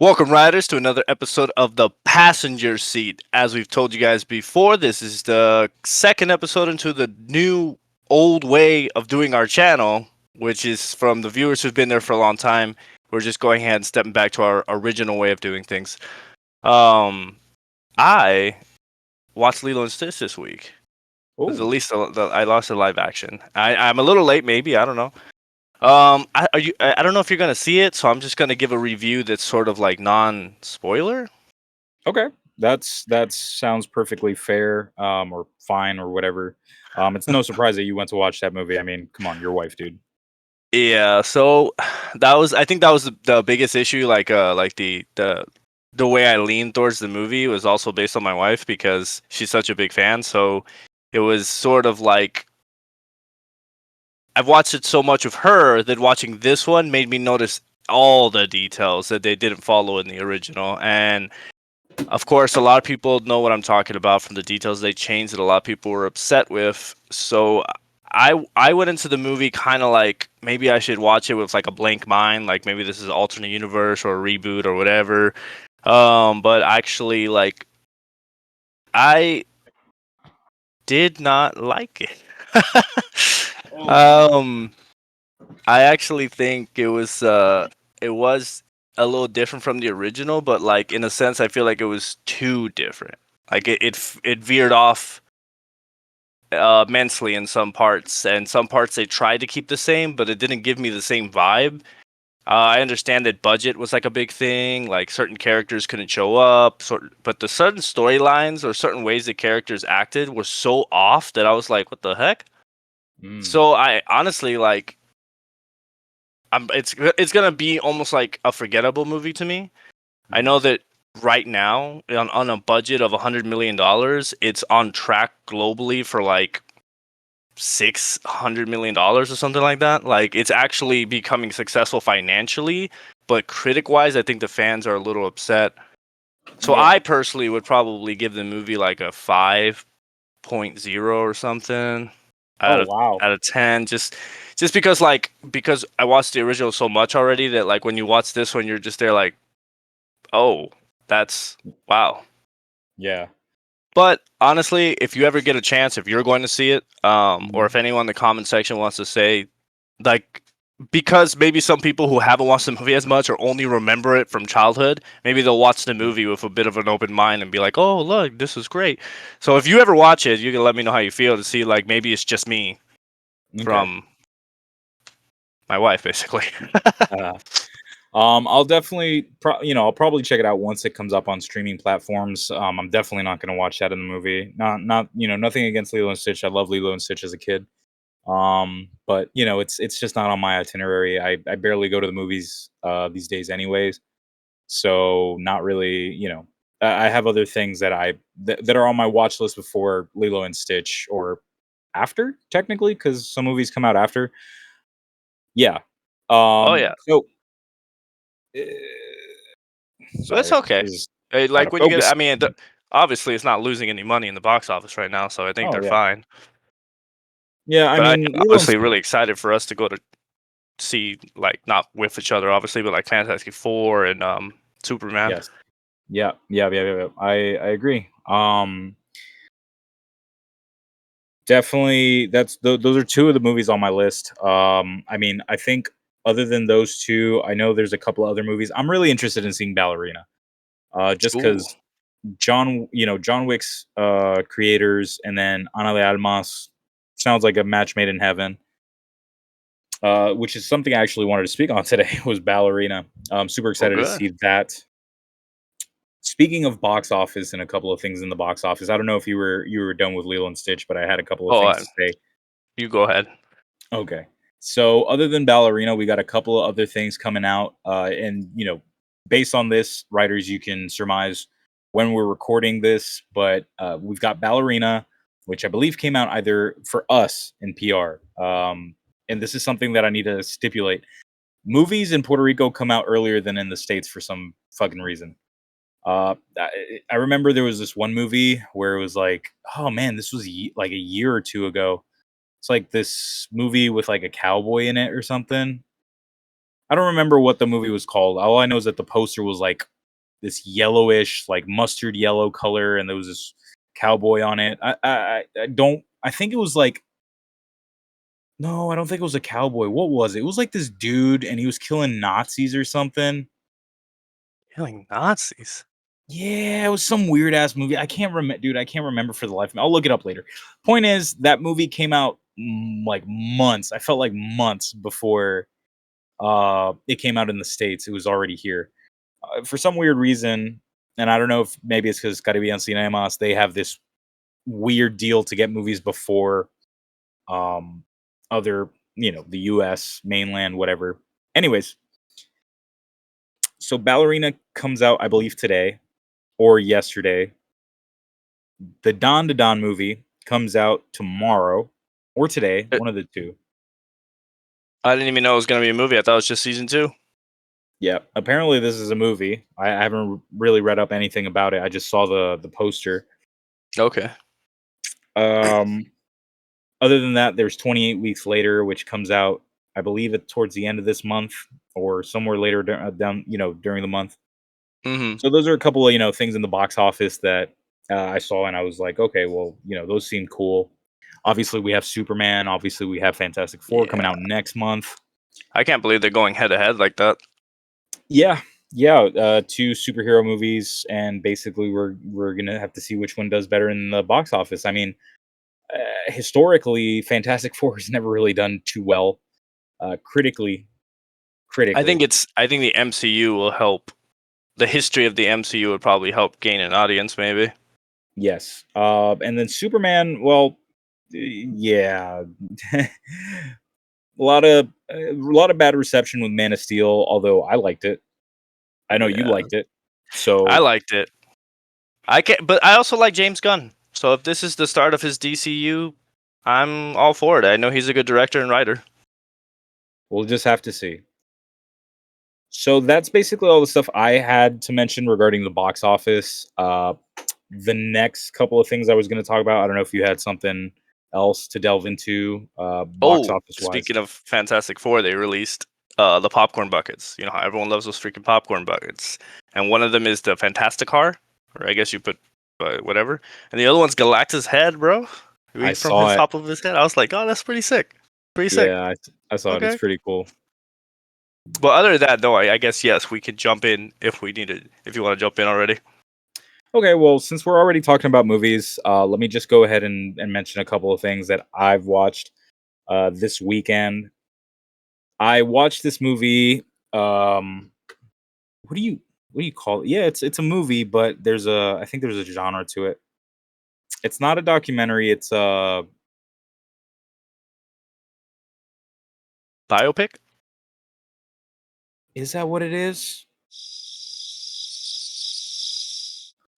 Welcome, riders, to another episode of The Passenger Seat. As we've told you guys before, this is the second episode into the new old way of doing our channel, which is from the viewers who've been there for a long time. We're just going ahead and stepping back to our original way of doing things. I watched Lilo and Stitch this week. It was at Oh, least I lost the live action. I'm a little late, maybe. I don't know. I don't know if you're gonna see it, so I'm just gonna give a review that's sort of like non-spoiler. okay. That sounds perfectly fair, or fine, or whatever. It's no surprise that you went to watch that movie. I mean, come on, your wife, dude. Yeah, so I think that was the biggest issue. Like the way I leaned towards the movie was also based on my wife because she's such a big fan. So it was sort of like I've watched it so much of her that watching this one made me notice all the details that they didn't follow in the original. And of course, a lot of people know what I'm talking about from the details they changed that a lot of people were upset with. So I went into the movie kind of like maybe I should watch it with like a blank mind, like maybe this is an alternate universe or a reboot or whatever. But actually, like I did not like it. Oh no. um, I actually think it was a little different from the original, but like in a sense, I feel like it was too different. Like it veered off immensely in some parts, and some parts they tried to keep the same, but it didn't give me the same vibe. I understand that budget was like a big thing, like certain characters couldn't show up, but the certain storylines or certain ways the characters acted were so off that I was like, what the heck? Mm. So I honestly like it's gonna be almost like a forgettable movie to me. I Mhm. know that right now on a budget of $100 million, it's on track globally for like $600 million or something like that. Like it's actually becoming successful financially, but critic wise, I think the fans are a little upset. So Yeah. I personally would probably give the movie like a 5.0 or something Oh out of wow. 10. Just because I watched the original so much already that like when you watch this one, you're just there like, oh, that's wow. Yeah. But honestly, if you ever get a chance, if you're going to see it, or if Mhm. anyone in the comment section wants to say, like, because maybe some people who haven't watched the movie as much or only remember it from childhood, maybe they'll watch the Yeah. movie with a bit of an open mind and be like, "Oh, look, this is great." So if you ever watch it, you can let me know how you feel to see, like, maybe it's just me Okay. from my wife, basically. Uh, I'll definitely, I'll probably check it out once it comes up on streaming platforms. I'm definitely not going to watch that in the movie. Nothing against Lilo and Stitch. I love Lilo and Stitch as a kid. But it's just not on my itinerary. I barely go to the movies these days anyways. So not really, I have other things that are on my watch list before Lilo and Stitch or after technically cuz some movies come out after. Yeah. Oh yeah, So that's sorry. okay. Is out Like of when you get, focus. I mean, obviously it's not losing any money in the box office right now, so I think Oh they're yeah. fine. Yeah, I But I mean am Lilo and honestly Stitch. really excited for us to go to see, like, not with each other, obviously, but like Fantastic Four and Superman. Yes. Yeah, yeah, yeah, yeah, yeah. I agree. Definitely, those are two of the movies on my list. I mean, I think other than those two, I know there's a couple of other movies. I'm really interested in seeing Ballerina. Just Ooh, because John Wick's creators, and then Ana de Almas sounds like a match made in heaven. Which is something I actually wanted to speak on today was Ballerina. I'm super well, excited to good. see that. Speaking of box office and a couple of things in the box office, I don't know if you were done with Lilo and Stitch, but I had a couple of Oh, things to say. you go ahead. Okay. So other than Ballerina, we got a couple of other things coming out. And based on this, writers, you can surmise when we're recording this, but we've got Ballerina, which I believe came out either for us in PR. And this is something that I need to stipulate. Movies in Puerto Rico come out earlier than in the States for some fucking reason. I remember there was this one movie where it was like, oh man, this was like a year or two ago. It's like this movie with like a cowboy in it or something. I don't remember what the movie was called. All I know is that the poster was like this yellowish, like mustard yellow color, and there was this cowboy on it. I don't. I think it was like no, I don't think it was a cowboy. What was it? It was like this dude, and he was killing Nazis or something. Killing Nazis. Yeah, it was some weird ass movie. I can't remember, dude. I can't remember for the life of me. I'll look it up later. Point is, that movie came out like months. I felt like months before it came out in the States. It was already here. For some weird reason, and I don't know if maybe it's because it's got to be on Cinemas. They have this weird deal to get movies before um other, the US mainland, whatever. Anyways, so Ballerina comes out, I believe, today or yesterday. The Don to Don movie comes out tomorrow or today, Uh, one of the two. I didn't even know it was gonna be a movie. I thought it was just season 2. Yeah, apparently this is a movie. I haven't really read up anything about it. I just saw the poster. Okay. Um, Other than that, there's 28 Weeks Later, which comes out, I believe, it towards the end of this month or somewhere later down, during the month. Mm-hmm. So those are a couple of things in the box office that I saw, and I was like, okay, well, those seem cool. Obviously, we have Superman. Obviously, we have Fantastic Four coming Yeah. out next month. I can't believe they're going head to head like that. Yeah, yeah, two superhero movies, and basically, we're gonna have to see which one does better in the box office. I mean, historically, Fantastic Four has never really done too well critically. Critically, I think the MCU will help. The history of the MCU would probably help gain an audience, maybe. yes. And then Superman. Well, yeah. A lot of bad reception with Man of Steel, although I liked it. I know you Yeah. liked it. I So liked it. I can but I also like James Gunn. So if this is the start of his DCU, I'm all for it. I know he's a good director and writer. we'll just have to see. So that's basically all the stuff I had to mention regarding the box office. The next couple of things I was going to talk about, I don't know if you had something else to delve into box Oh, office wise. speaking of Fantastic Four, they released the popcorn buckets. You know how everyone loves those freaking popcorn buckets. And one of them is the Fantastic Car, or I guess you put whatever. And the other one's Galactus' head, bro. I Read from his saw it. top of his head. I was like, oh, that's pretty sick. Pretty sick. Yeah, I saw it. It's Okay. pretty cool. But other than that, though, I guess yes, we could jump in if we need it. If you want to jump in already. Okay, well, since we're already talking about movies, let me just go ahead and mention a couple of things that I've watched this weekend. I watched this movie. What do you call it? Yeah, it's a movie, but I think there's a genre to it. It's not a documentary. It's Biopic. is that what it is?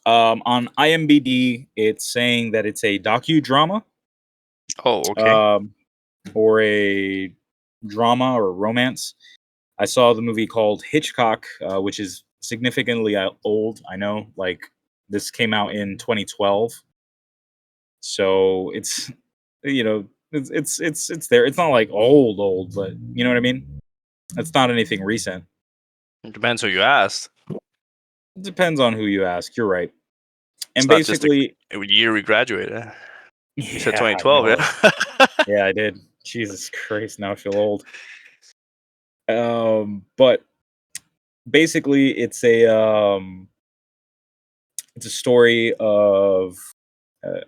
On IMDb, it's saying that it's a docudrama, Oh, okay. um, or a drama or romance. I saw the movie called Hitchcock, which is significantly old. I know, like this came out in 2012, so it's it's there. It's not like old, but you know what I mean. It's not anything recent. It depends who you ask. It depends on who you ask. You're right. It's And not just basically, a year we graduated. You said yeah, I 2012, know. yeah. Yeah, I did. Jesus Christ, now I feel old. But basically, it's a story of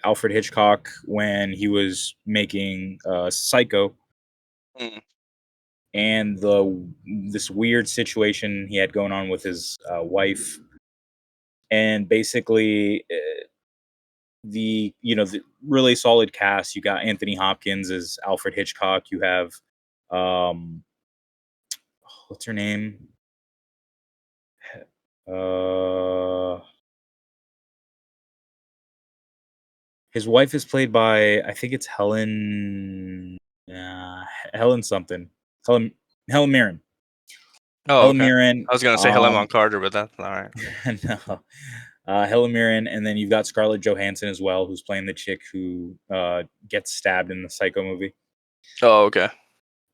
Alfred Hitchcock when he was making Psycho, Mm. and this weird situation he had going on with his wife, and basically the really solid cast. You got Anthony Hopkins as Alfred Hitchcock. You have um, what's her name? Uh, his wife is played by, I think it's Helen something. Helen Helen Mirren. Oh, Helen okay. Mirren. I was gonna say Helena Carter, but that's all right. No. Helen Mirren, and then you've got Scarlett Johansson as well, who's playing the chick who gets stabbed in the Psycho movie. Oh, okay.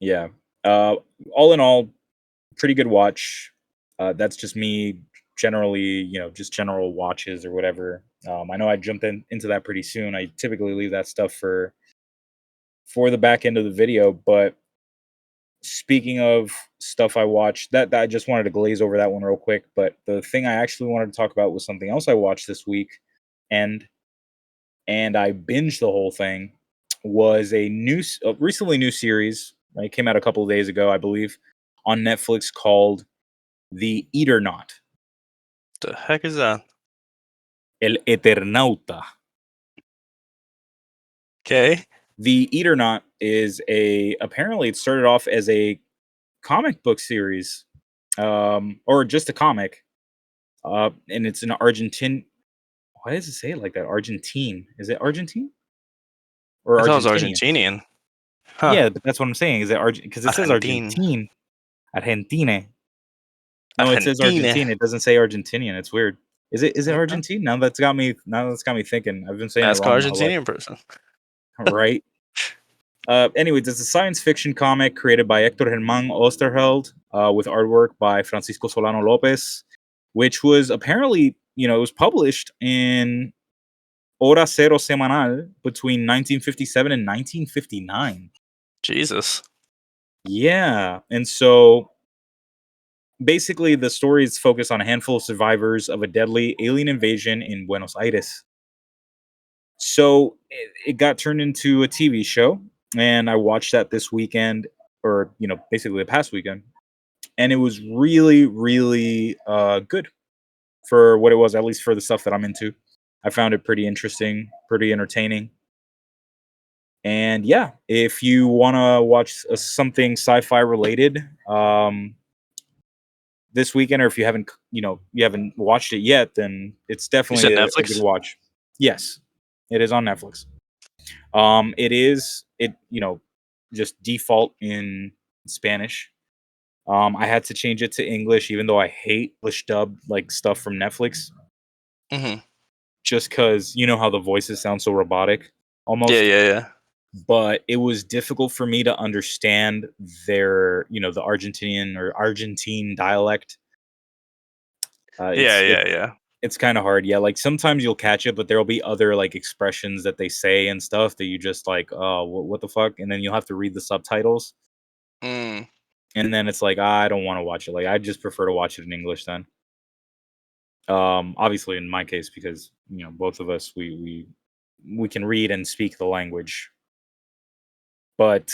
Yeah. Uh, all in all, pretty good watch. That's just me generally, just general watches or whatever. I know I jumped into that pretty soon. I typically leave that stuff for the back end of the video, but speaking of stuff I watched, that I just wanted to glaze over that one real quick. But the thing I actually wanted to talk about was something else I watched this week, and I binged the whole thing. Was a recently new series. It came out a couple of days ago, I believe, on Netflix called The Eternaut. The heck is that? El Eternauta. Okay. The Eternaut is apparently it started off as a comic book series, or just a comic, and it's an Argentine. Why does it say it like that? Argentine? Is it Argentine or I thought it was Argentinian? Argentinian. Huh. Yeah, but that's what I'm saying. Is it Argent? Because it says Argentine. Argentine, Argentine. No, it says Argentine. Argentine. It doesn't say Argentinian. It's weird. Is it Okay. Argentine? Now that's got me thinking. I've been saying it Ask wrong my whole life. Argentinian person. Right. Anyways, it's a science fiction comic created by Hector Germán Osterheld, with artwork by Francisco Solano Lopez, which was apparently, it was published in Hora Cero Semanal between 1957 and 1959. Jesus. Yeah. And so basically, the story is focused on a handful of survivors of a deadly alien invasion in Buenos Aires. So it got turned into a TV show, and I watched that this weekend, or basically the past weekend, and it was really, really good for what it was. At least for the stuff that I'm into, I found it pretty interesting, pretty entertaining. And yeah, if you want to watch something sci-fi related, this weekend, or if you haven't, you haven't watched it yet, then it's You definitely said a good Netflix? watch. Yes, it is on Netflix. It just default in Spanish. I had to change it to English, even though I hate English dub like stuff from Netflix, Mm-hmm. just because you know how the voices sound so robotic, Yeah, almost. yeah, yeah. But it was difficult for me to understand their, the Argentinian or Argentine dialect. Uh, Yeah, it's yeah, yeah. it's kind of hard. Yeah, like sometimes you'll catch it, but there'll be other like expressions that they say and stuff that you just like, oh, what the fuck? And then you'll have to read the subtitles. Mm. And then it's like, I don't want to watch it. Like I just prefer to watch it in English then. Obviously in my case, because both of us we can read and speak the language. But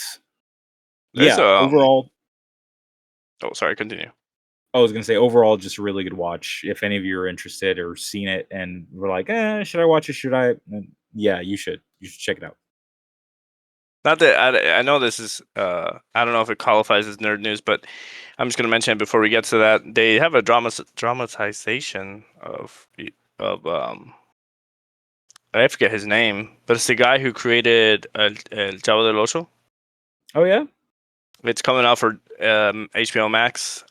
There's yeah, a overall, oh, sorry, continue. I was gonna say overall, just a really good watch. If any of you are interested or seen it and we're like, should I watch it? Should I? Yeah, you should. You should check it out. Not that I know this is I don't know if it qualifies as nerd news, but I'm just gonna mention it before we get to that. They have a dramatization of I forget his name, but it's the guy who created El Chavo del Ocho. Oh yeah, It's coming out for HBO Max.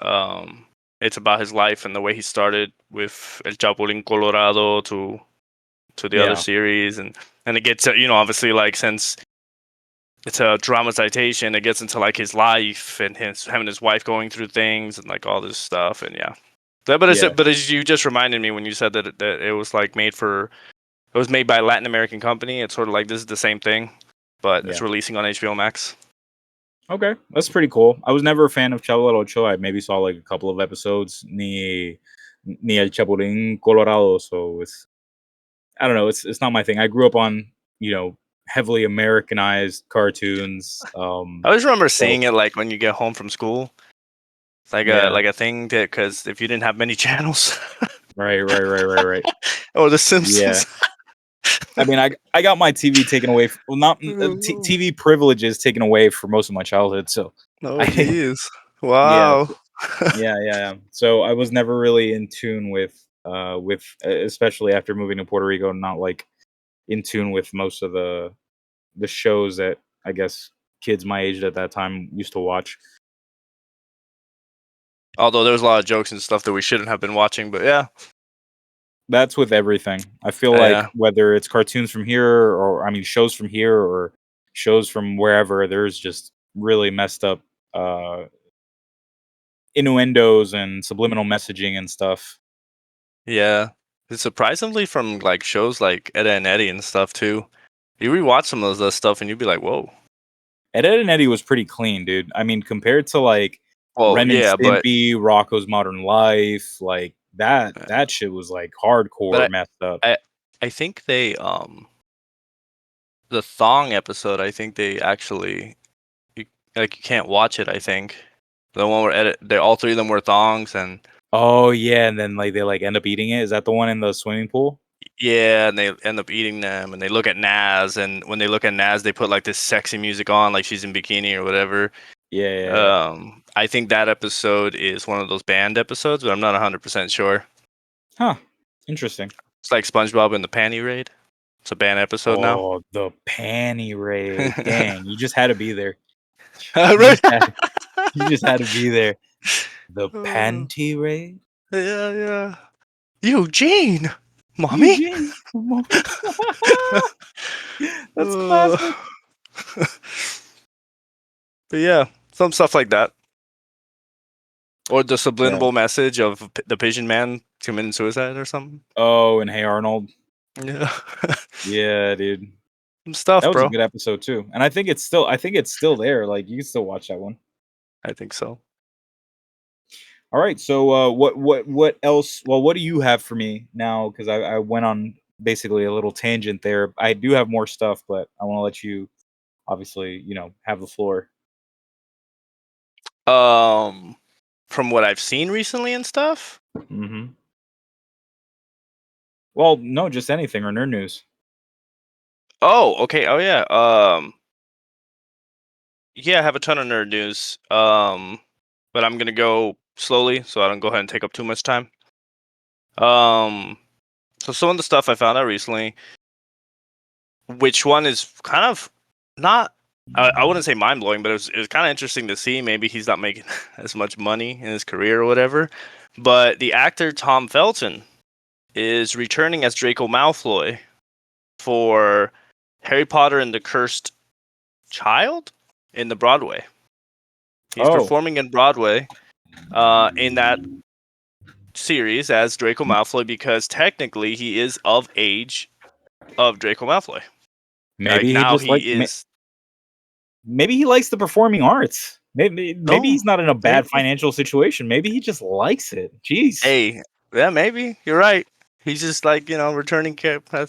It's about his life and the way he started with El Chapulín Colorado to the other yeah, series, and it gets obviously like since it's a dramatization, it gets into like his life and his wife going through things and like all this stuff, and yeah. yeah, But as you just reminded me when you said that it was like it was made by a Latin American company. It's sort of like this is the same thing, but it's yeah. releasing on HBO Max. Okay, that's pretty cool. I was never a fan of Chavo del Ocho. I maybe saw like a couple of episodes. Ni El Chapulín Colorado. So I don't know. It's not my thing. I grew up on heavily Americanized cartoons. I always remember So seeing it like when you get home from school, yeah, like a thing that because if you didn't have many channels, right, right, right, right, right. or The Yeah. Simpsons. I mean, I got my TV taken away. Well, not Oh, TV privileges taken away for most of my childhood. So I, jeez. yeah, Wow. yeah, yeah, yeah. So I was never really in tune with especially after moving to Puerto Rico, not like in tune with most of the shows that I guess kids my age at that time used to watch. Although there was a lot of jokes and stuff that we shouldn't have been watching, but yeah, That's with everything. I feel like yeah. whether it's cartoons from here or I mean shows from here or shows from wherever, there's just really messed up uh innuendos and subliminal messaging and stuff. Yeah. It's surprisingly from like shows like Ed, and Eddie and stuff too. You rewatch some of those stuff and you'd be like, whoa. Ed, and Eddie was pretty clean, dude. I mean, compared to like Well, Ren and yeah, Stimpy, Rocco's Modern Life, like that uh, that shit was like hardcore but messed up. I think they the thong episode, I think they actually you, like you can't watch it, I think. The one where they all three of them were thongs and Oh yeah, and then like they like end up eating it. Is that the one in the swimming pool? yeah, and they end up eating them and they look at Naz and when they look at Naz they put like this sexy music on like she's in bikini or whatever. Yeah, yeah, yeah. I think that episode is one of those banned episodes, but I'm not 100% sure. Huh. Interesting. It's like SpongeBob and the Panty Raid. It's a banned episode now. Oh, the panty raid. Dang, you just had to be there. You Right? just had you just had to be there. The Uh, panty raid? yeah, yeah. Eugene, mommy. Eugene. That's Uh, classic. but yeah, some stuff like that, or the Yeah. subliminal message of the Pigeon Man committing suicide or something. Oh, and Hey Arnold. Yeah, Yeah, dude. some That stuff, was a bro. good episode too. And I think it's still there. Like you can still watch that one. I think so. All right. So what else? Well, what do you have for me now? Because I went on basically a little tangent there. I do have more stuff, but I want to let you obviously, have the floor. Um, from what I've seen recently and stuff. Hmm. Well, no, just anything or nerd news. Oh, okay. Oh yeah. Yeah, I have a ton of nerd news. But I'm gonna go slowly so I don't go ahead and take up too much time. Um, so some of the stuff I found out recently, which one is kind of not, I wouldn't say mind blowing, but it was kind of interesting to see. Maybe he's not making as much money in his career or whatever. But the actor Tom Felton is returning as Draco Malfoy for Harry Potter and the Cursed Child in the Broadway. He's Oh, performing in Broadway in that series as Draco Malfoy because technically he is of age of Draco Malfoy. Like maybe he now just like he is. maybe he likes the performing arts. Maybe No, he's not in a bad maybe. financial situation. Maybe he just likes it. Jeez. Hey, yeah, maybe you're right. He's just like returning character.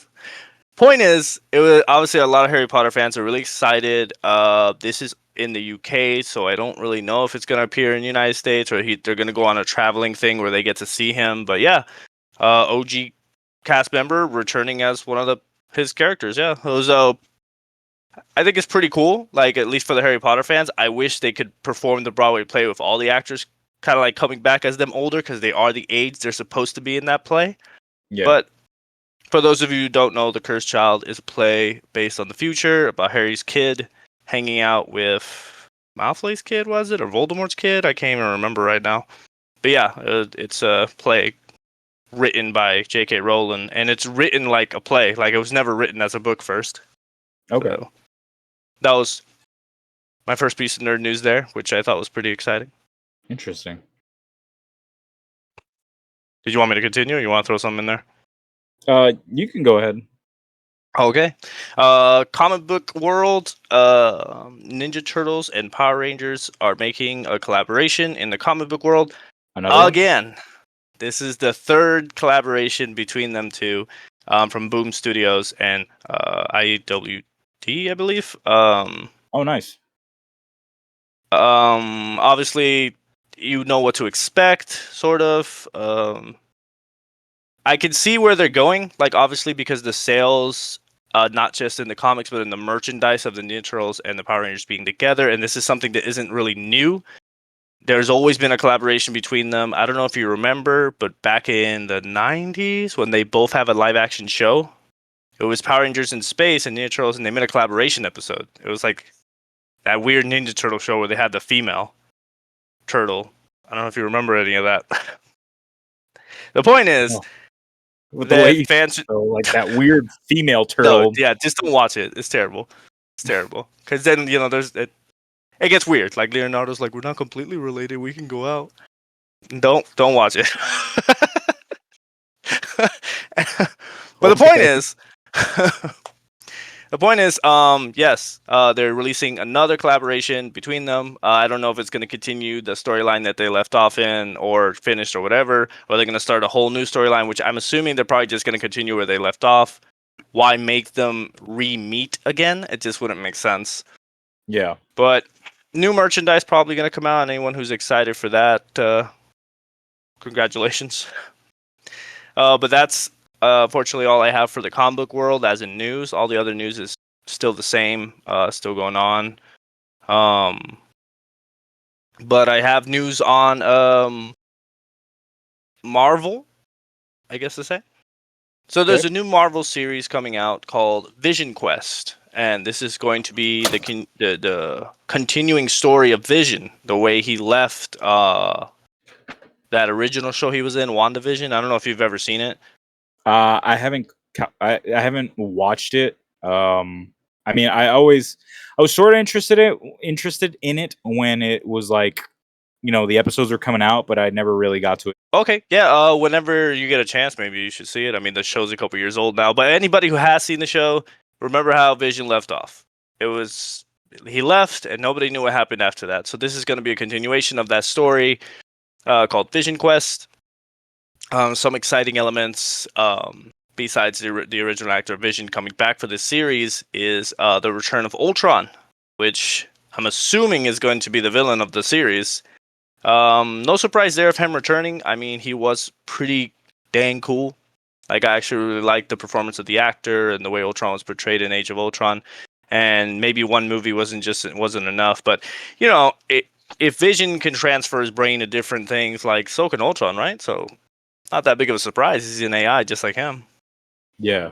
Point is, it was obviously a lot of Harry Potter fans are really excited. This is in the UK, so I don't really know if it's gonna appear in the United States or they're gonna go on a traveling thing where they get to see him. But yeah, OG cast member returning as one of his characters. Yeah, it was I think it's pretty cool. Like at least for the Harry Potter fans, I wish they could perform the Broadway play with all the actors kind of like coming back as them older because they are the age they're supposed to be in that play. Yeah. But for those of you who don't know, The Cursed Child is a play based on the future about Harry's kid hanging out with Malfoy's kid, was it? Or Voldemort's kid? I can't even remember right now. But yeah, it's a play written by J.K. Rowling, and it's written like a play. Like it was never written as a book first. Okay. So that was my first piece of nerd news there, which I thought was pretty exciting. Interesting. Did you want me to continue? Or you want to throw something in there? You can go ahead. Okay. Comic book world, Ninja Turtles and Power Rangers are making a collaboration in the comic book world. Another one? Again, this is the third collaboration between them two from Boom Studios and IWT, I believe. Oh, nice. Obviously, you know what to expect, sort of. I can see where they're going, like obviously because the sales, not just in the comics but in the merchandise of the Ninja Turtles and the Power Rangers being together, and this is something that isn't really new. There's always been a collaboration between them. I don't know if you remember, but back in the '90s when they both have a live action show, it was Power Rangers in space and Ninja Turtles, and they made a collaboration episode. It was like that weird Ninja Turtle show where they had the female turtle. I don't know if you remember any of that. The point is Oh, with the that lady fans turtle, like that weird female no, turtle. yeah, just don't watch it. It's terrible. It's terrible. Because then there's it gets weird. Like Leonardo's like, we're not completely related. We can go out. Don't watch it. But the point Okay. is, yes, they're releasing another collaboration between them. I don't know if it's going to continue the storyline that they left off in, or finished, or whatever, or they're going to start a whole new storyline, which I'm assuming they're probably just going to continue where they left off. Why make them re-meet again? It just wouldn't make sense. Yeah. But new merchandise probably going to come out. Anyone who's excited for that, congratulations. But that's fortunately all I have for the comic book world as in news. All the other news is still the same, still going on. But I have news on Marvel, I guess to say. So there's Okay. a new Marvel series coming out called Vision Quest, and this is going to be the continuing story of Vision, the way he left that original show he was in, WandaVision. I don't know if you've ever seen it. I haven't I haven't watched it. I mean, I was sort of interested in it when it was like, the episodes were coming out, but I never really got to it. Okay, yeah. Whenever you get a chance, maybe you should see it. I mean, the show's a couple years old now, but anybody who has seen the show, remember how Vision left off. It was he left, and nobody knew what happened after that. So this is going to be a continuation of that story, called Vision Quest. Some exciting elements, besides the original actor Vision coming back for this series, is the return of Ultron, which I'm assuming is going to be the villain of the series. No surprise there of him returning. I mean, he was pretty dang cool. Like, I actually really liked the performance of the actor and the way Ultron was portrayed in Age of Ultron. And maybe one movie wasn't enough, but if Vision can transfer his brain to different things, like so can Ultron, right? So not that big of a surprise. He's an AI just like him. Yeah.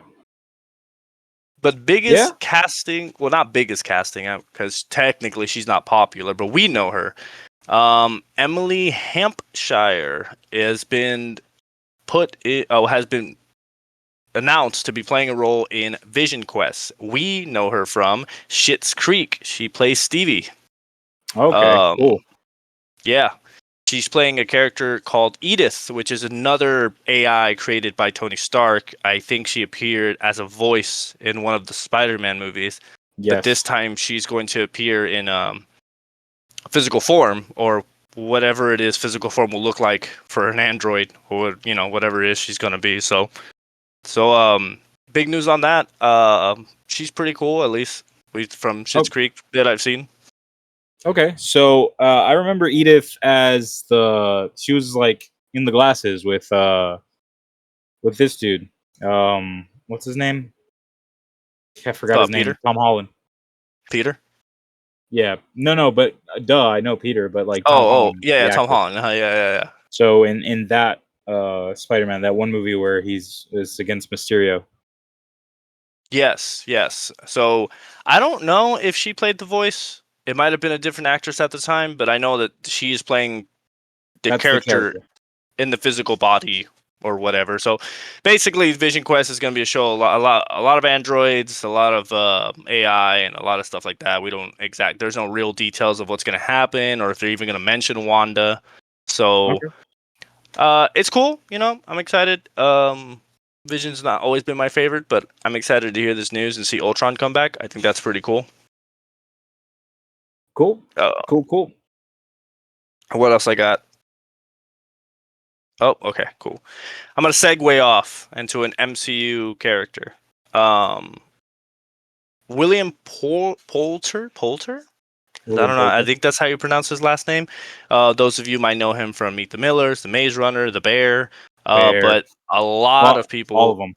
But Yeah. biggest casting, well, not biggest casting, because technically she's not popular, but we know her. Emily Hampshire has been has been announced to be playing a role in Vision Quest. We know her from Schitt's Creek. She plays Stevie. Okay. Um, Cool. yeah, she's playing a character called Edith, which is another AI created by Tony Stark. I think she appeared as a voice in one of the Spider-Man movies, but this Yes. time she's going to appear in physical form, or whatever it is physical form will look like for an android, or whatever it is she's going to be. So big news on that. She's pretty cool, at least from Oh, Schitt's Creek that I've seen. okay. So I remember Edith as she was like in the glasses with this dude. What's his name? I forgot his name. Peter. Tom Holland. Peter. Yeah. No, but duh, I know Peter, but like Tom Oh, Holland, yeah, the yeah, Tom actor. Holland. Yeah. So in that Spider-Man, that one movie where is against Mysterio. Yes. So I don't know if she played the voice. It might have been a different actress at the time, but I know that she's playing the That's the character character. in the physical body or whatever. So basically, Vision Quest is going to be a show a lot of androids, a lot of AI, and a lot of stuff like that. There's no real details of what's going to happen, or if they're even going to mention Wanda. So Okay. it's cool. I'm excited. Vision's not always been my favorite, but I'm excited to hear this news and see Ultron come back. I think that's pretty cool. Cool. Uh, Cool. what else I got? Oh, okay, cool. I'm gonna segue off into an MCU character. Um, William Poulter. I William don't know. I Poulter. think that's how you pronounce his last name. Those of you might know him from Meet the Millers, The Maze Runner, The Bear. Bear. But a lot of All of people, them.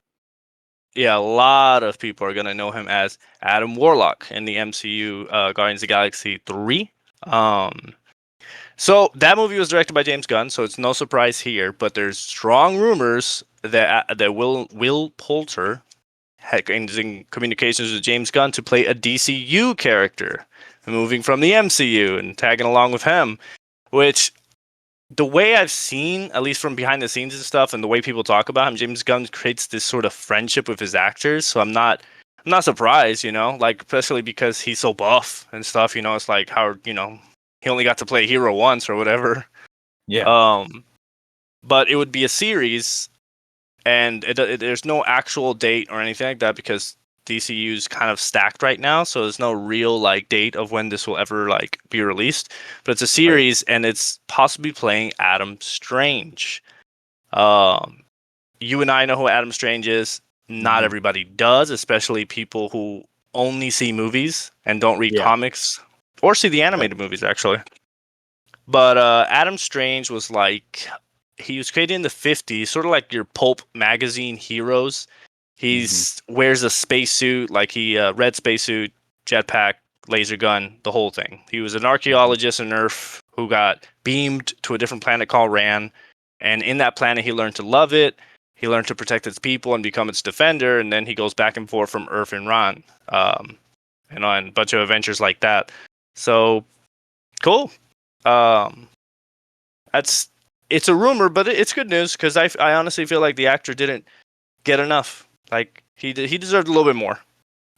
yeah, a lot of people are gonna know him as Adam Warlock in the MCU, Guardians of the Galaxy 3. Um, so that movie was directed by James Gunn, so it's no surprise here. But there's strong rumors that Will Poulter is in communications with James Gunn to play a DCU character, moving from the MCU and tagging along with him. Which, the way I've seen, at least from behind the scenes and stuff, and the way people talk about him, James Gunn creates this sort of friendship with his actors. So I'm not surprised, like, especially because he's so buff and stuff. It's like how he only got to play a hero once or whatever. Yeah. Um, but it would be a series and there's no actual date or anything like that because DCU's kind of stacked right now, so there's no real like date of when this will ever like be released. But it's a Right. series, and it's possibly playing Adam Strange. Um, you and I know who Adam Strange is. Not Mhm. everybody does, especially people who only see movies and don't read Yeah. comics or see the Right. animated movies actually. But Adam Strange was like he was created in the 50s, sort of like your pulp magazine heroes. Mhm. He's wears a spacesuit, like he red spacesuit, jetpack, laser gun, the whole thing. He was an Mhm. archaeologist on Earth who got beamed to a different planet called Ran, and in that planet he learned to love it. He learned to protect its people and become its defender, and then he goes back and forth from Earth and Ran, and on a bunch of adventures like that. So cool. Um, that's it's a rumor, but it's good news because I honestly feel like the actor didn't get enough. Like he deserved a little bit more,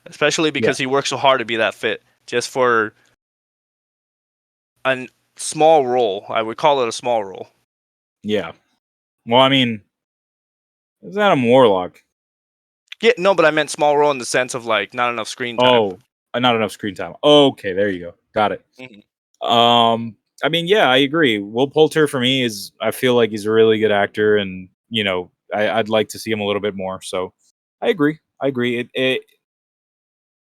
especially Yeah. because he worked so hard to be that fit. Just for a small role, I would call it a small role. Yeah. Well, I mean, it's Adam Warlock. Yeah, no, but I meant small role in the sense of like not enough screen time. Oh, not enough screen time. Okay, there you go. Got it. Mhm. I mean, yeah, I agree. Will Poulter for me is I feel like he's a really good actor, and I'd like to see him a little bit more. So, I agree. I agree. It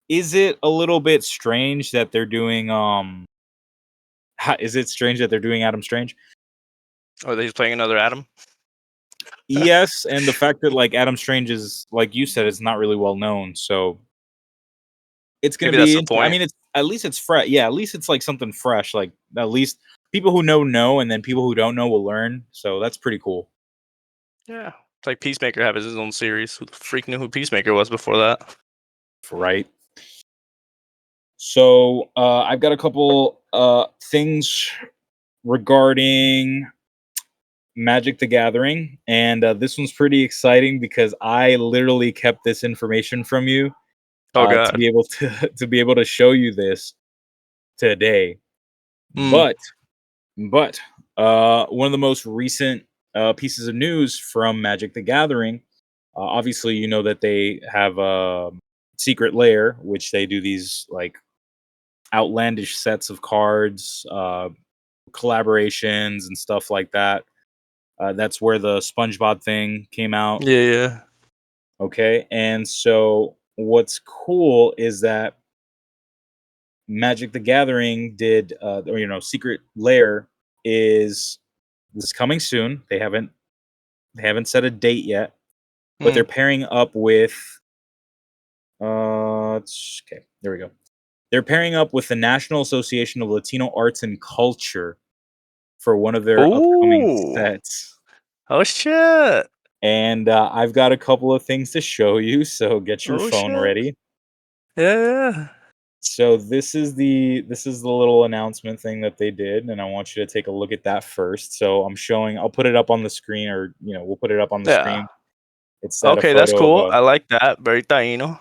is it a little bit strange that they're doing is it strange that they're doing Adam Strange? Or he's playing another Adam. Yes, and the fact that like Adam Strange is like you said, it's not really well known, so it's gonna Maybe that's be. the I point. mean, it's at least it's fresh. Yeah, at least it's like something fresh. Like at least people who know, and then people who don't know will learn. So that's pretty cool, Yeah, it's like Peacemaker having his own series. Who the freak knew who Peacemaker was before that? right? So I've got a couple things regarding Magic the Gathering, and this one's pretty exciting because I literally kept this information from you Oh to god. be able to to be able to show you this today. Mm. But but one of the most recent pieces of news from Magic the Gathering, obviously you know that they have a secret lair, which they do these like outlandish sets of cards, collaborations, and stuff like that. That's where the SpongeBob thing came out. Yeah, yeah. Okay, and so what's cool is that Magic the Gathering did, or Secret Lair is this coming soon. They haven't set a date yet, but they're Mm. pairing up with. Okay, there we go. They're pairing up with the National Association of Latino Arts and Culture for one of their upcoming Ooh. sets. Oh shit. And I've got a couple of things to show you, so get your Oh phone shit. ready. Yeah, yeah. So this is the little announcement thing that they did, and I want you to take a look at that first. So I'll put it up on the screen, or we'll put it up on the Yeah. screen. It's that a Okay, that's photo of cool. a I like that. Very taino.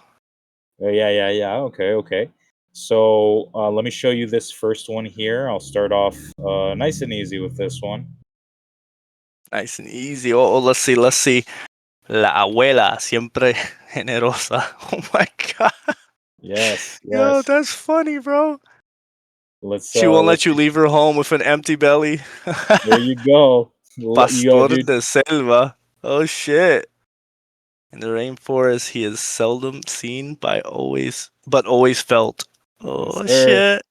yeah, yeah, yeah. Okay, okay. So let me show you this first one here. I'll start off nice and easy with this one. Nice and easy. Oh, let's see, let's see. La abuela, siempre generosa. Oh my god. Yes, Yo, yes. that's funny, bro. Let's She won't let's let you leave her home with an empty belly. there you go. Pastor Dude. de selva. Oh shit. In the rainforest, he is seldom seen but always felt. Yes, Oh sir. shit.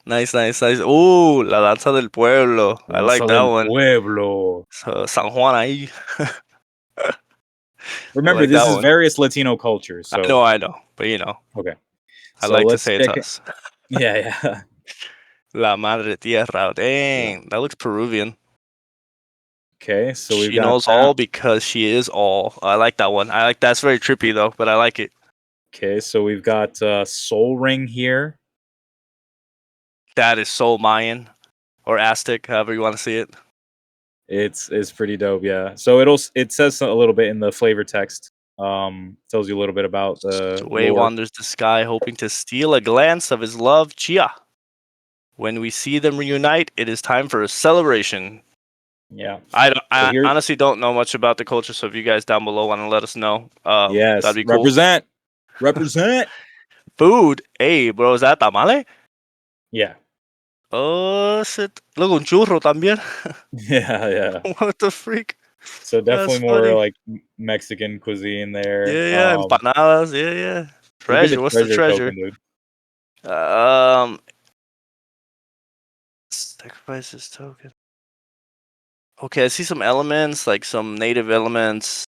Nice, nice, nice. Ooh, la danza del pueblo. I like Danza that del one. Pueblo. So, San Juan ahí. I Remember, like this that is one. various Latino cultures. So I know, but okay. I So like to let's say it's check it. us. Yeah, yeah. La Madre Tierra. Yeah. Dang, that looks Peruvian. Okay, so we've She got knows that. all because she is all. I like that one. I like that's very trippy though, but I like it. Okay, so we've got Soul Ring here. That is so Mayan or Aztec, however you want to see it. It's pretty dope, yeah. So it says a little bit in the flavor text. Tells you a little bit about the Sway lore. wanders the sky, hoping to steal a glance of his love, Chia. When we see them reunite, it is time for a celebration. Yeah. So I here, honestly don't know much about the culture, so if you guys down below want to let us know, that'd yes, be cool. represent, represent. Food, hey, bro, is that tamale? Yeah. Oh shit! Look, un churro también. Yeah, yeah. What the freak? So That's definitely more funny. like Mexican cuisine there. Yeah, yeah, empanadas. Yeah, yeah. Look at the Treasure. What's the treasure treasure? token, dude. Um, sacrifices token. Okay, I see some elements, like some native elements.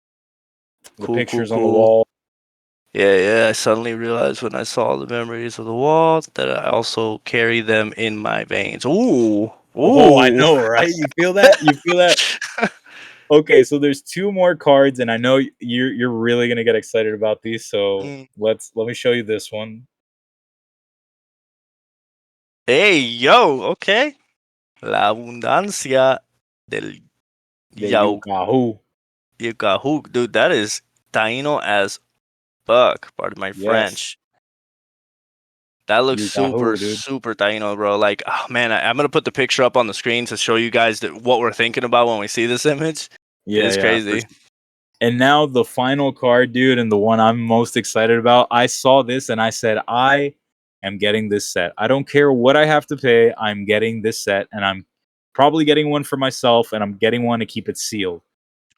The Cool, cool, pictures on the cool. wall. Yeah, yeah. I suddenly realized when I saw the memories of the wall that I also carry them in my veins. Ooh, Oh, I ooh. know, right? You feel that? You feel that? Okay, so there's two more cards, and I know you're really gonna get excited about these. So Mm. let me show you this one. Hey, yo. Okay. La abundancia del The Yao Yahoo. Yahoo. Dude, that is Taino as fuck. Pardon my Yes, French. That looks super, Yahoo, dude. super Taino, bro. Like, oh man, I'm gonna put the picture up on the screen to show you guys what we're thinking about when we see this image. It Yeah, is yeah. crazy. And now the final card, dude, and the one I'm most excited about. I saw this and I said, I am getting this set. I don't care what I have to pay. I'm getting this set, and I'm probably getting one for myself, and I'm getting one to keep it sealed.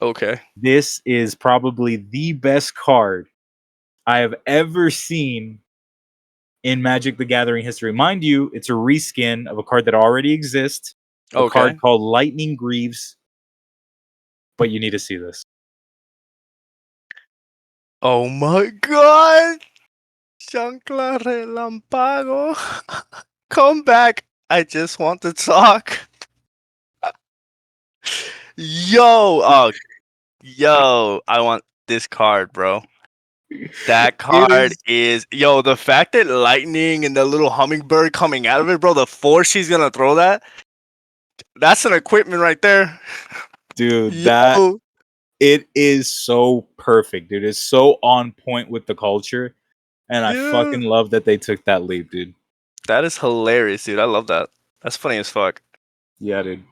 Okay. This is probably the best card I have ever seen in Magic the Gathering history. Mind you, it's a reskin of a card that already exists, a card Okay. called Lightning Greaves, but you need to see this. Oh my god! Chancla Relampago. Come back. I just want to talk. Yo, yo, I want this card, bro. That It card is, is yo, the fact that lightning and the little hummingbird coming out of it, bro, the force she's gonna throw that's an equipment right there. dude, that Yo, it is so perfect, dude. It's so on point with the culture, and I yeah. fucking love that they took that leap, dude. That is hilarious, dude. I love that. That's funny as fuck. Yeah, dude.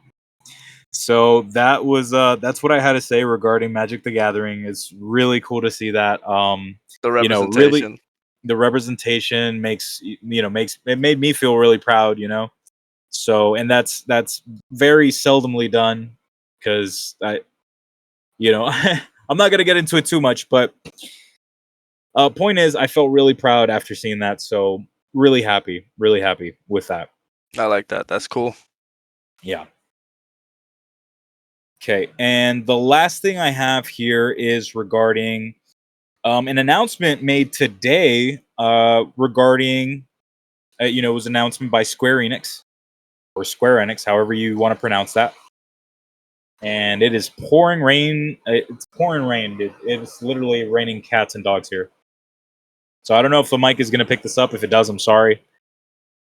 So that's what I had to say regarding Magic the Gathering. It's really cool to see that. The Really representation. the representation makes it made me feel really proud, So, and that's very seldomly done because I'm not gonna get into it too much, but point is, I felt really proud after seeing that. So, really happy with that. I like that. That's cool. Yeah. Okay, and the last thing I have here is regarding an announcement made today regarding it was an announcement by Square Enix or Square Enix, however you want to pronounce that. And it is pouring rain. It's pouring rain, dude. It's literally raining cats and dogs here. So I don't know if the mic is going to pick this up. If it does, I'm sorry.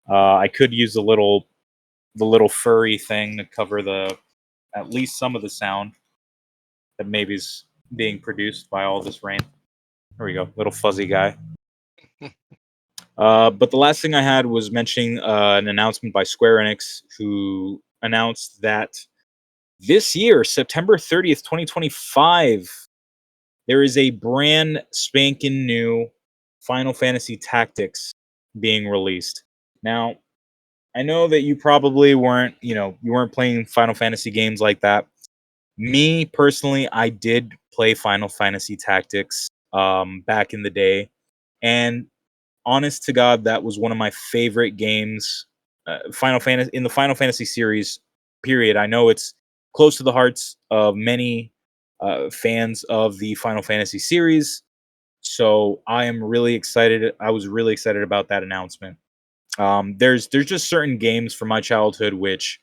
I could use the little furry thing to cover the at least some of the sound that maybe is being produced by all this rain. There we go, little fuzzy guy. But the last thing I had was mentioning an announcement by Square Enix, who announced that this year, September 30th, 2025, there is a brand spanking new Final Fantasy Tactics being released. Now, I know that you probably weren't playing Final Fantasy games like that. Me personally, I did play Final Fantasy Tactics back in the day, and honest to God, that was one of my favorite games. Final Fantasy series. Period. I know it's close to the hearts of many fans of the Final Fantasy series, so I am really excited. I was really excited about that announcement. There's just certain games from my childhood which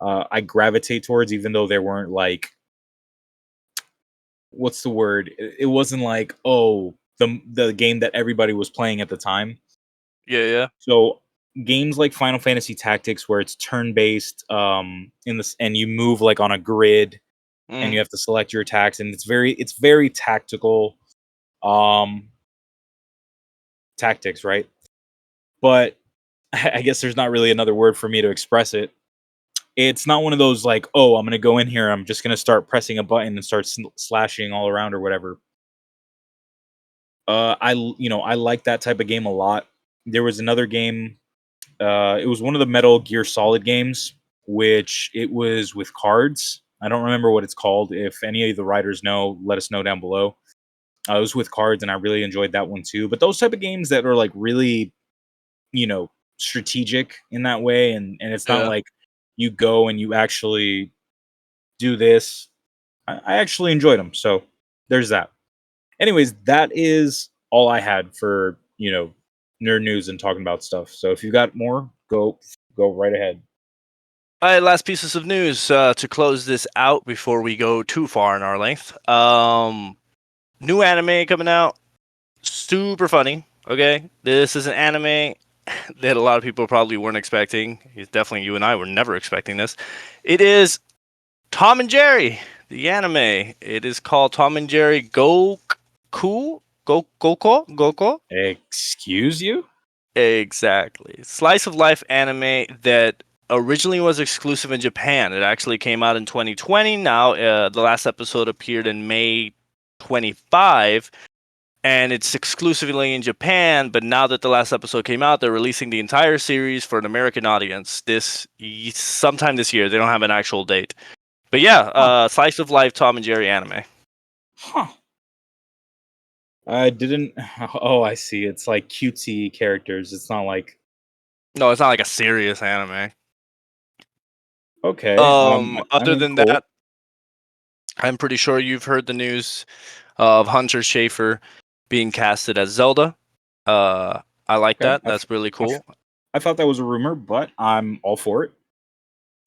I gravitate towards, even though they weren't like what's the word? It wasn't like the game that everybody was playing at the time. Yeah, yeah. So games like Final Fantasy Tactics, where it's turn based, and you move like on a grid, and Mm. you have to select your attacks, and it's very tactical, um, tactics, right? But I guess there's not really another word for me to express it. It's not one of those like, oh, I'm gonna go in here, I'm just gonna start pressing a button and start slashing all around or whatever. I like that type of game a lot. There was another game. It was one of the Metal Gear Solid games, which it was with cards. I don't remember what it's called. If any of the writers know, let us know down below. It was with cards, and I really enjoyed that one too. But those type of games that are like really, you know, strategic in that way, and it's not Yeah. like you go and you actually do this. I actually enjoyed them. So there's that. Anyways, that is all I had for nerd news and talking about stuff. So if you got more, go right ahead. All right, last pieces of news to close this out before we go too far in our length. New anime coming out, super funny. Okay, this is an anime that a lot of people probably weren't expecting. Definitely, you and I were never expecting this. It is Tom and Jerry, the anime. It is called Tom and Jerry Goko. Excuse you? Exactly. Slice of life anime that originally was exclusive in Japan. It actually came out in 2020. Now, the last episode appeared in May 25, and it's exclusively in Japan. But now that the last episode came out, they're releasing the entire series for an American audience sometime this year. They don't have an actual date. But yeah, Huh. slice of life Tom and Jerry anime. Huh. I didn't. Oh, I see. It's like cutesy characters. It's not like No, it's not like a serious anime. okay. I Other mean, than cool. that, I'm pretty sure you've heard the news of Hunter Schafer being casted as Zelda. I like Okay. that. That's really cool. I thought that was a rumor, but I'm all for it.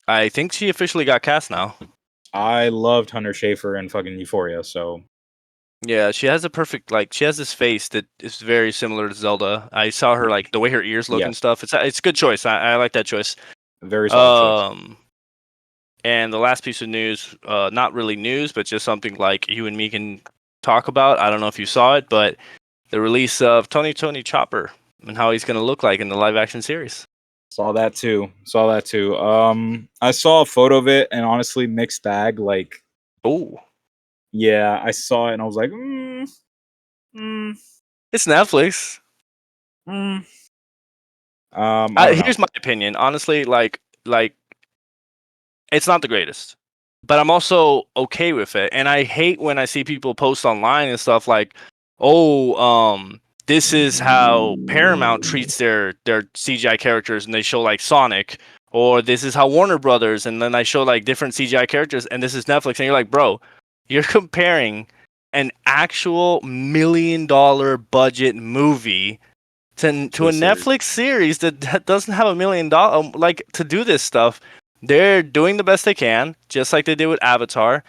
I think she officially got cast now. I loved Hunter Schafer and fucking Euphoria, so Yeah, she has a perfect she has this face that is very similar to Zelda. I saw her like the way her ears look and yes, stuff. It's a good choice. I like that choice. very solid choice. Um, and the last piece of news, not really news, but just something like you and me can talk about. I don't know if you saw it, but the release of Tony Chopper and how he's going to look like in the live action series. Saw that too. Saw that too. I saw a photo of it, and honestly, mixed bag. Like, Oh, yeah, I saw it, and I was like, mm, it's Netflix. mm. I don't know. Here's my opinion. Honestly, like it's not the greatest, but I'm also okay with it. And I hate when I see people post online and stuff like, "Oh, this is how Paramount treats their CGI characters," and they show like Sonic, or this is how Warner Brothers, and then I show like different CGI characters, and this is Netflix, and you're like, bro, you're comparing an actual $1 million budget movie to a This Netflix series that doesn't have $1 million. Like to do this stuff, they're doing the best they can, just like they did with Avatar.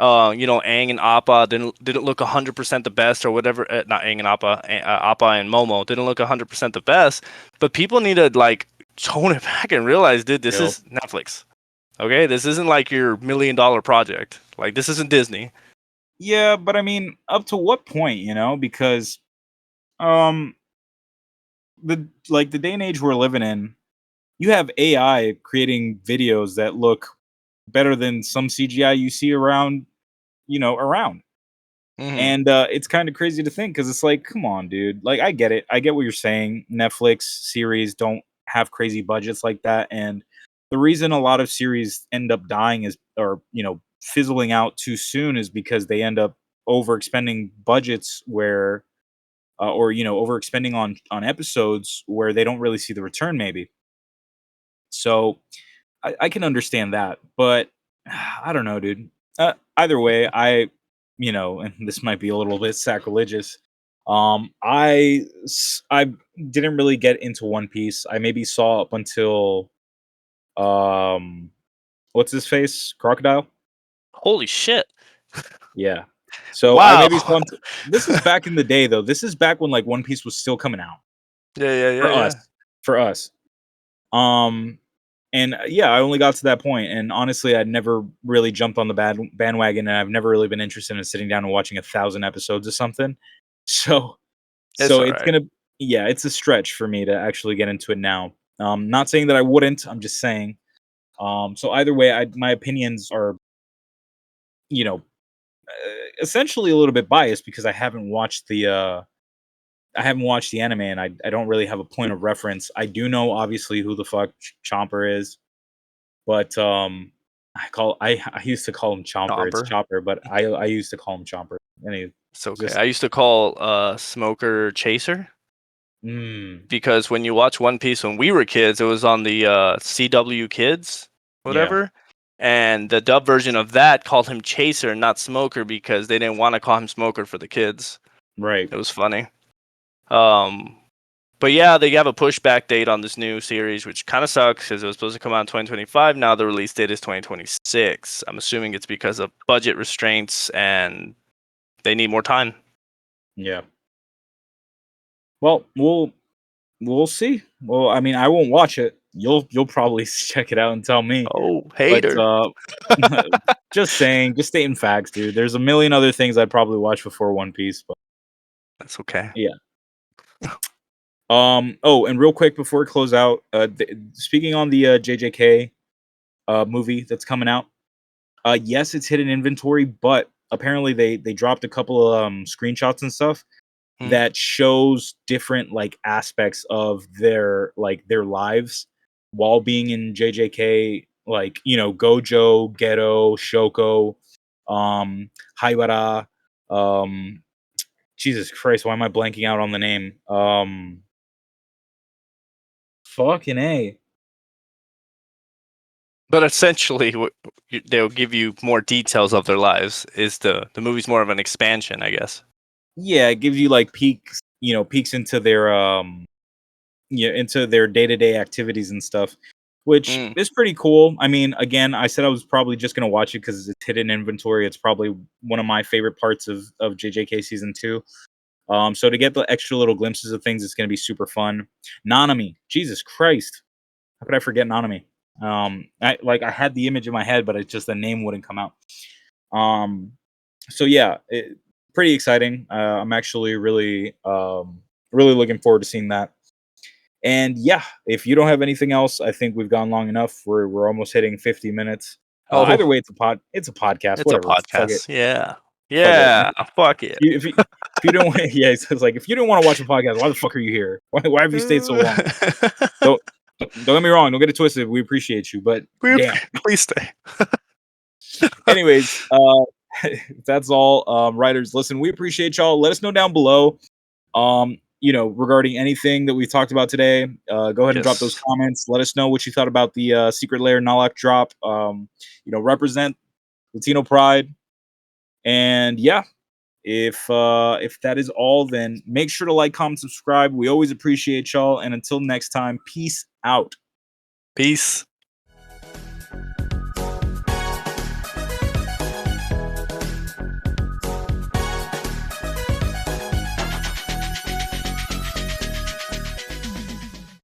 Aang and Appa didn't look 100% the best or whatever. Not Aang and Appa, Appa and Momo didn't look 100% the best. But people need to like tone it back and realize, dude, this real. is Netflix. Okay, this isn't like your $1 million project. Like this isn't Disney. Yeah, but I mean, up to what point, Because um, the day and age we're living in, you have AI creating videos that look better than some CGI you see around. Hmm. And it's kind of crazy to think because it's like, come on, dude. Like, I get it. I get what you're saying. Netflix series don't have crazy budgets like that. And the reason a lot of series end up dying or fizzling out too soon is because they end up overexpending budgets or overexpending on episodes where they don't really see the return, maybe. So I can understand that, but I don't know, dude. Either way, and this might be a little bit sacrilegious. I didn't really get into One Piece. I maybe saw up until um, what's his face, Crocodile. Holy shit! Yeah. So I Wow. maybe saw. This is back in the day, though. This is back when like One Piece was still coming out Yeah, yeah, yeah, for us. yeah. For us. Um, And yeah, I only got to that point, and honestly, I'd never really jumped on the bandwagon, and I've never really been interested in sitting down and watching 1,000 episodes of something. So, It's so all it's right. gonna, yeah, it's a stretch for me to actually get into it now. Not saying that I wouldn't. I'm just saying. So either way, my opinions are, you know, essentially a little bit biased because I haven't watched the anime, and I don't really have a point of reference. I do know obviously who the fuck Chomper is, but I used to call him Chomper. It's Chomper. Chopper, but I used to call him Chomper. Anyway, It's okay. just I used to call Smoker Chaser mm, because when you watch One Piece when we were kids, it was on the CW Kids, yeah, whatever. And the dub version of that called him Chaser, not Smoker, because they didn't want to call him Smoker for the kids. right, It was funny. Um, but yeah, they have a pushback date on this new series, which kind of sucks because it was supposed to come out in 2025. Now the release date is 2026. I'm assuming it's because of budget restraints and they need more time. yeah. Well, we'll see. Well, I mean, I won't watch it. You'll probably check it out and tell me. Oh, But hater. just saying, just stating facts, dude. There's a million other things I'd probably watch before One Piece, but That's okay. yeah. Oh, and real quick before we close out, speaking on the JJK movie that's coming out. Yes, it's hidden inventory, but apparently they dropped a couple of screenshots and stuff Hmm. that shows different like aspects of their lives while being in JJK, like Gojo, Ghetto, Shoko, Haibara, um Jesus Christ, why am I blanking out on the name? Fucking A. But essentially, they'll give you more details of their lives. Is the movie's more of an expansion, I guess. Yeah, it gives you like peeks into their into their day-to-day activities and stuff, which Mm. is pretty cool. I mean, again, I said I was probably just gonna watch it because it's hidden inventory. It's probably one of my favorite parts of JJK season 2. So to get the extra little glimpses of things, it's gonna be super fun. Nanami, Jesus Christ, how could I forget Nanami? I had the image in my head, but it's just the name wouldn't come out. Um, so yeah, pretty exciting. I'm actually really looking forward to seeing that. And yeah, if you don't have anything else, I think we've gone long enough. We're almost hitting 50 minutes. Either Oh, way, it's a podcast. it's a Whatever. Fuck it. podcast. Yeah. Fuck it. Yeah. Fuck it. If you don't want, yeah, it's like if you don't want to watch a podcast, why the fuck are you here? Why have you stayed so long? Don't don't get me wrong. Don't get it twisted. We appreciate you, but damn. Please stay. Anyways, that's all. Writers, listen, we appreciate y'all. Let us know down below. Regarding anything that we talked about today, go ahead and drop those Yes. comments. Let us know what you thought about the Secret Lair Nalak drop. Represent Latino pride. And yeah, if that is all, then make sure to like, comment, subscribe. We always appreciate y'all. And until next time, peace out. Peace.